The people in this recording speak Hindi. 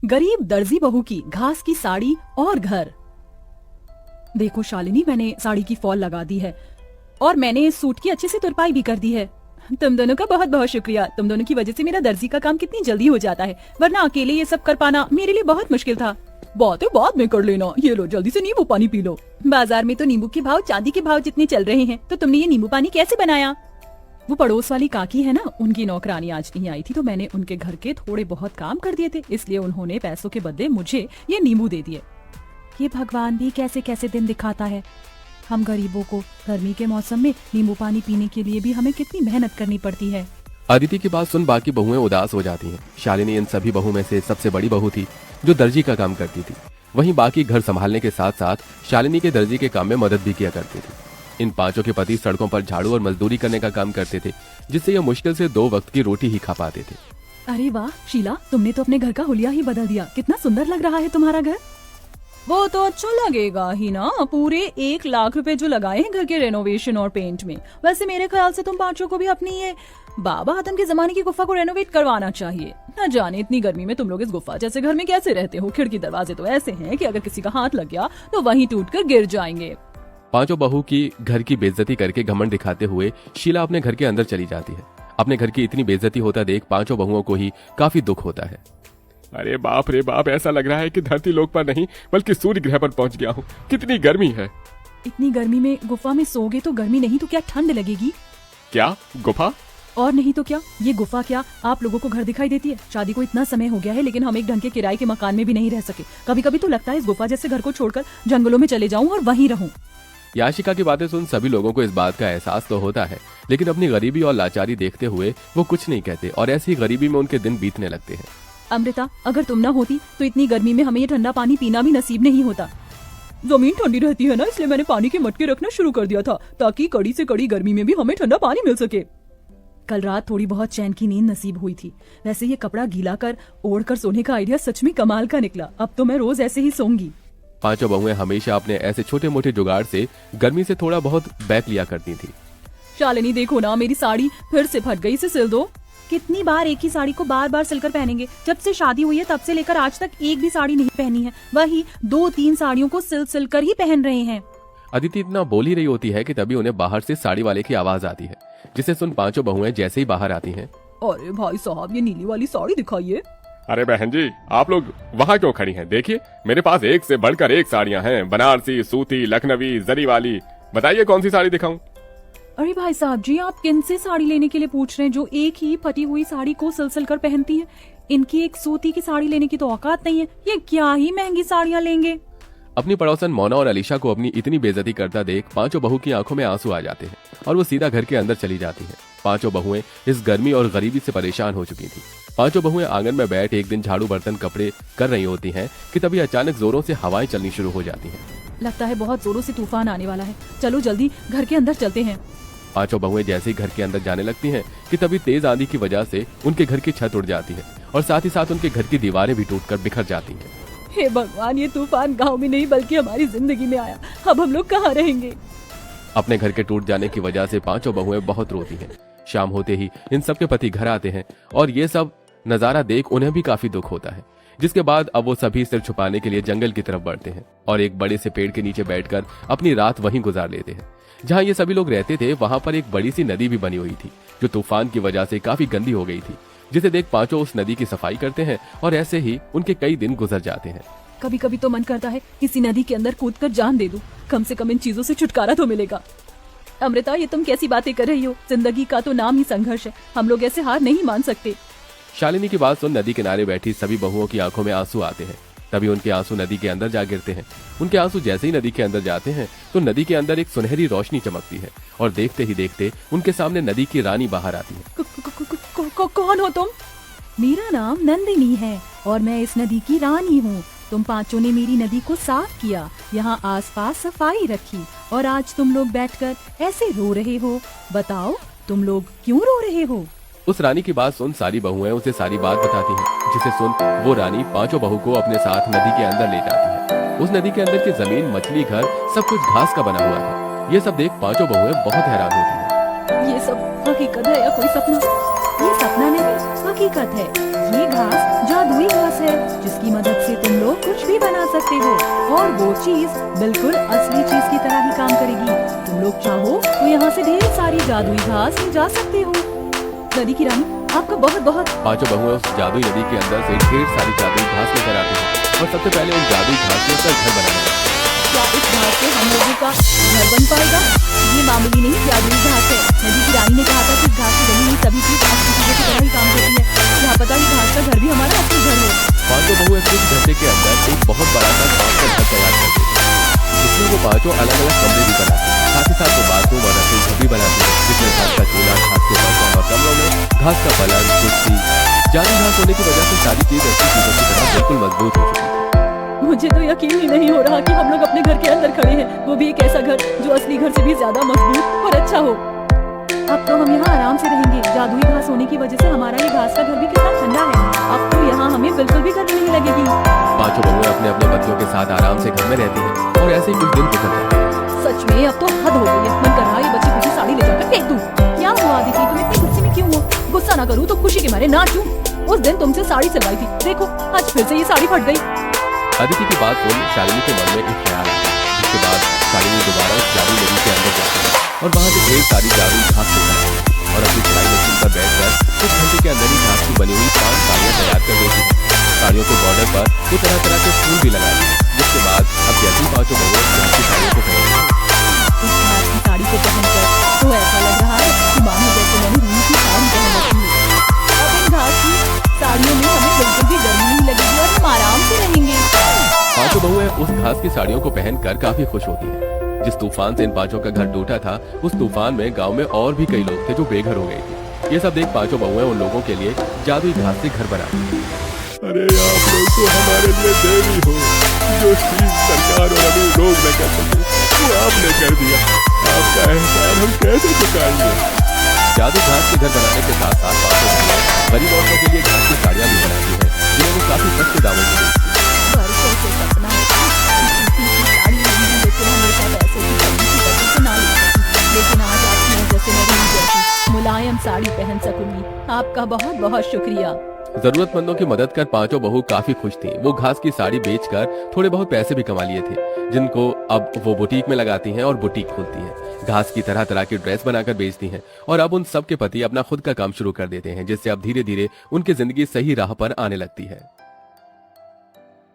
गरीब दर्जी बहू की घास की साड़ी और घर। देखो शालिनी, मैंने साड़ी की फॉल लगा दी है और मैंने इस सूट की अच्छे से तुरपाई भी कर दी है। तुम दोनों का बहुत बहुत शुक्रिया। तुम दोनों की वजह से मेरा दर्जी का काम कितनी जल्दी हो जाता है, वरना अकेले ये सब कर पाना मेरे लिए बहुत मुश्किल था। बातें बाद में कर लेना, ये लो जल्दी से नींबू पानी पी लो। बाजार में तो नींबू के भाव चांदी के भाव जितने चल रहे हैं, तो तुमने ये नींबू पानी कैसे बनाया? वो पड़ोस वाली काकी है ना, उनकी नौकरानी आज नहीं आई थी, तो मैंने उनके घर के थोड़े बहुत काम कर दिए थे, इसलिए उन्होंने पैसों के बदले मुझे ये नींबू दे दिए। ये भगवान भी कैसे कैसे दिन दिखाता है। हम गरीबों को गर्मी के मौसम में नींबू पानी पीने के लिए भी हमें कितनी मेहनत करनी पड़ती है। अदिति की बात सुन बाकी बहुएं उदास हो जाती हैं। शालिनी इन सभी बहू में से सबसे बड़ी बहू थी जो दर्जी का काम करती थी। वहीं बाकी घर संभालने के साथ साथ शालिनी के दर्जी के काम में मदद भी किया करती थी। इन पांचों के पति सड़कों पर झाड़ू और मजदूरी करने का काम करते थे, जिससे ये मुश्किल से 2 वक्त की रोटी ही खा पाते थे। अरे वाह शीला, तुमने तो अपने घर का हुलिया ही बदल दिया। कितना सुंदर लग रहा है तुम्हारा घर। वो तो अच्छा लगेगा ही ना, पूरे 1 लाख रुपए जो लगाए हैं घर के रेनोवेशन और पेंट में। वैसे मेरे ख्याल से तुम पांचों को भी अपनी ये बाबा आदम के जमाने की गुफा को रेनोवेट करवाना चाहिए। न जाने इतनी गर्मी में तुम लोग इस गुफा जैसे घर में कैसे रहते हो। खिड़की दरवाजे तो ऐसे हैं कि अगर किसी का हाथ लग गया तो वहीं टूटकर गिर जाएंगे। पांचों बहू की घर की बेइज्जती करके घमंड दिखाते हुए शीला अपने घर के अंदर चली जाती है। अपने घर की इतनी बेइज्जती होता देख पांचों बहुओं को ही काफी दुख होता है। अरे बाप रे बाप, ऐसा लग रहा है कि धरती लोक पर नहीं बल्कि सूर्य ग्रह पर पहुंच गया हूँ। कितनी गर्मी है। इतनी गर्मी में गुफा में सोओगे तो गर्मी नहीं तो क्या ठंड लगेगी? क्या गुफा? और नहीं तो क्या, ये गुफा क्या आप लोगों को घर दिखाई देती है? शादी को इतना समय हो गया है लेकिन हम एक ढंग के किराए के मकान में भी नहीं रह सके। कभी कभी तो लगता है इस गुफा जैसे घर को छोड़कर जंगलों में चले जाऊं और वहीं रहूं। याशिका की बातें सुन सभी लोगों को इस बात का एहसास तो होता है, लेकिन अपनी गरीबी और लाचारी देखते हुए वो कुछ नहीं कहते और ऐसी गरीबी में उनके दिन बीतने लगते हैं। अमृता, अगर तुम ना होती तो इतनी गर्मी में हमें ये ठंडा पानी पीना भी नसीब नहीं होता। जमीन ठंडी रहती है ना, इसलिए मैंने पानी के मटके रखना शुरू कर दिया था ताकि कड़ी से कड़ी गर्मी में भी हमें ठंडा पानी मिल सके। कल रात थोड़ी बहुत चैन की नींद नसीब हुई थी। वैसे ये कपड़ा गीला कर ओढ़ कर सोने का आइडिया सच में कमाल का निकला। अब तो मैं रोज ऐसे ही सोऊंगी। पांचों बहुएं हमेशा अपने ऐसे छोटे मोटे जुगाड़ से गर्मी से थोड़ा बहुत बैक लिया करती थी। शालिनी देखो ना, मेरी साड़ी फिर से फट गई, इसे सिल दो। कितनी बार एक ही साड़ी को बार बार सिलकर पहनेंगे? जब से शादी हुई है तब से लेकर आज तक एक भी साड़ी नहीं पहनी है। वही 2-3 साड़ियों को सिल कर ही पहन रहे हैं। अदिति इतना बोल ही रही होती है कि तभी उन्हें बाहर से साड़ी वाले की आवाज आती है, जिसे सुन पांचों बहुएं जैसे ही बाहर आती हैं। अरे भाई साहब, ये नीली वाली साड़ी दिखाइए। अरे बहन जी, आप लोग वहाँ क्यों खड़ी हैं? देखिए मेरे पास एक से बढ़कर एक साड़ियाँ हैं, बनारसी, सूती, लखनवी, जरी वाली। बताइए कौन सी साड़ी दिखाऊं? अरे भाई साहब जी, आप किन से साड़ी लेने के लिए पूछ रहे हैं जो एक ही फटी हुई साड़ी को सिल कर पहनती हैं? इनकी एक सूती की साड़ी लेने की तो औकात नहीं है। ये क्या ही महंगी साड़ियाँ लेंगे। अपनी पड़ोसन मोना और अलीशा को अपनी इतनी बेइज्जती करता देख पांचों बहू की आंखों में आंसू आ जाते हैं और वो सीधा घर के अंदर चली जाती हैं। पांचों बहुएं इस गर्मी और गरीबी से परेशान हो चुकी थी। पांचों बहुएं आंगन में बैठ एक दिन झाड़ू बर्तन कपड़े कर रही होती हैं कि तभी अचानक जोरों से हवाएं चलनी शुरू हो जाती हैं। लगता है बहुत जोरों से तूफान आने वाला है। चलो जल्दी घर के अंदर चलते हैं। पांचों बहुएं जैसे ही घर के अंदर जाने लगती हैं कि तभी तेज आंधी की वजह से उनके घर की छत उड़ जाती है और साथ ही साथ उनके घर की दीवारें भी टूटकर बिखर जाती हैं। हे भगवान, ये तूफान गांव में नहीं बल्कि हमारी जिंदगी में आया। अब हम लोग कहाँ रहेंगे? अपने घर के टूट जाने की वजह से पांचों बहुएं बहुत रोती हैं। शाम होते ही इन सबके पति घर आते हैं और ये सब नजारा देख उन्हें भी काफी दुख होता है, जिसके बाद अब वो सभी सिर छुपाने के लिए जंगल की तरफ बढ़ते हैं और एक बड़े से पेड़ के नीचे बैठकर अपनी रात वहीं गुजार लेते हैं। जहाँ ये सभी लोग रहते थे वहां पर एक बड़ी सी नदी भी बनी हुई थी जो तूफान की वजह से काफी गंदी हो गई थी, जिसे देख पांचों उस नदी की सफाई करते हैं और ऐसे ही उनके कई दिन गुजर जाते हैं। कभी कभी तो मन करता है किसी नदी के अंदर कूदकर जान दे दूं, कम से कम इन चीजों से छुटकारा तो मिलेगा। अमृता, ये तुम कैसी बातें कर रही हो? जिंदगी का तो नाम ही संघर्ष है, हम लोग ऐसे हार नहीं मान सकते। शालिनी की बात सुन नदी किनारे बैठी सभी बहुओं की आंखों में आंसू आते हैं। तभी उनके आंसू नदी के अंदर जा गिरते हैं। उनके आंसू जैसे ही नदी के अंदर जाते हैं तो नदी के अंदर एक सुनहरी रोशनी चमकती है और देखते ही देखते उनके सामने नदी की रानी बाहर आती है। कौन हो तुम? मेरा नाम नंदिनी है और मैं इस नदी की रानी हूँ। तुम पांचों ने मेरी नदी को साफ किया, यहाँ आसपास सफाई रखी और आज तुम लोग बैठकर ऐसे रो रहे हो। बताओ तुम लोग क्यों रो रहे हो? उस रानी की बात सुन सारी बहुएं उसे सारी बात बताती हैं, जिसे सुन वो रानी पांचों बहू को अपने साथ नदी के अंदर ले जाती है। उस नदी के अंदर की जमीन, मछली घर सब कुछ घास का बना हुआ है। ये सब देख पांचों बहुएं बहुत हैरान होती हैं। ये सब हकीकत है या कोई सपना? ये सपना नहीं, हकीकत है। ये घास जादुई घास है जिसकी सकते हो और वो चीज बिल्कुल असली चीज की तरह ही काम करेगी। तुम लोग चाहो तो यहाँ से ढेर सारी जादुई घास ले जा सकते हो। नदी की रानी, आपका बहुत बहुत। पांचों बहुएं उस जादुई नदी के अंदर से ढेर सारी जादुई घास लेकर आती हैं और सबसे पहले उन जादुई घास से अपना घर बनाने लगती हैं। क्या इस घास से हम लोगों का घर बन पाएगा? ये मामूली नहीं जादुई घास है। नदी की रानी ने कहा था कि इस घास से बनी हुई सभी चीज असली चीजों की तरह ही काम करती है। क्या पता ही घास का घर भी हमारा असली घर हो। पांचों बहुएं कुछ घंटे के अंदर एक बहुत बड़ा सा घास का घर तैयार कर देती हैं, जिसमें वो पांचों अलग अलग कमरे भी बनाती हैं। साथ ही साथ वो बाथरूम और रसोई घर भी बनाती हैं, जिसमें घास का चूल्हा, घास के बर्तन और कमरों में घास का पलंग, कुर्सी। जादुई घास होने की वजह से सारी चीज असली चीजों की तरह बिल्कुल मजबूत हो चुकी है। मुझे तो यकीन ही नहीं हो रहा कि हम लोग अपने घर के अंदर खड़े हैं, वो भी एक ऐसा घर जो असली घर से भी ज्यादा मजबूत और अच्छा हो। अब तो हम यहाँ आराम से रहेंगे। जादुई घास होने की वजह से हमारा ये घास का घर भी कितना ठंडा है। अब तो यहाँ हमें बिल्कुल भी गर्मी नहीं लगेगी। पांचों बहुएं अपने अपने पतियों के साथ आराम से घर में रहती हैं और ऐसे ही कुछ दिन गुजर जाते हैं। सच में अब तो हद हो गई है। मन कर रहा है ये बची खुची साड़ी ले जाकर फेंक दूं। क्या हुआ अदिति, तुम इतनी गुस्से में क्यों हो? गुस्सा ना करूँ तो खुशी के मारे नाचूं। उस दिन तुमसे साड़ी सिलवाई थी, देखो आज फिर से ये साड़ी फट गई। अदिति की बात सुन शालिनी के मन में एक ख्याल आता है, जिसके बाद शालिनी दोबारा उस जादुई नदी के अंदर जाती है और वहाँ से ढेर सारी जादुई घास लेकर आती है और अपनी सिलाई मशीन पर बैठकर कुछ घंटे के अंदर ही घास की बनी हुई 5 साड़ियाँ तैयार कर देती है। साड़ियों के बॉर्डर पर वो तरह तरह के फूल भी लगाती है, जिसके बाद अब जैसी पांचों बहुएं घास की साड़ियों को पहनती हैं। इस घास की साड़ी को पहनकर तो ऐसा लग रहा है कि मानो जैसे मैंने रूही की साड़ी पहन रखी है। अब इन घास की साड़ियों में हमें बिल्कुल भी गर्मी नहीं लगेगी और हम आराम से रहेंगे। पांचों बहुएं उस घास की साड़ियों को पहनकर काफी खुश होती हैं। जिस तूफान से इन पांचों का घर टूटा था, उस तूफान में गांव में और भी कई लोग थे जो बेघर हो गए थे। ये सब देख पांचों बहुएं उन लोगों के लिए जादुई घास से घर बनाती हैं। अरे आप लोग तो हमारे लिए देवी हो। जो चीज सरकार और अमीर लोग न कर सके वो आपने कर दिया। आपका एहसान हम कैसे चुकाएंगे? जादुई घास के घर बनाने के साथ साथ पांचों बहुएं गरीब औरतों के लिए घास की साड़ियाँ भी बनाती हैं, जिन्हें वो काफी सस्ते दामों में बेचती हैं। बरसों से सपना है कि सूती की साड़ी लेनी है, लेकिन हमेशा पैसों की कमी की वजह से ना ले सकी। लेकिन आज आपकी वजह से मैं रूही जैसी मुलायम साड़ी पहन सकूंगी। आपका बहुत बहुत शुक्रिया। जरूरतमंदों की मदद कर पांचों बहू काफी खुश थी। वो घास की साड़ी बेचकर थोड़े बहुत पैसे भी कमा लिए थे, जिनको अब वो बुटीक में लगाती हैं और बुटीक खोलती हैं। घास की तरह तरह की ड्रेस बनाकर बेचती हैं और अब उन सब के पति अपना खुद का काम शुरू कर देते हैं, जिससे अब धीरे धीरे उनकी जिंदगी सही राह पर आने लगती है।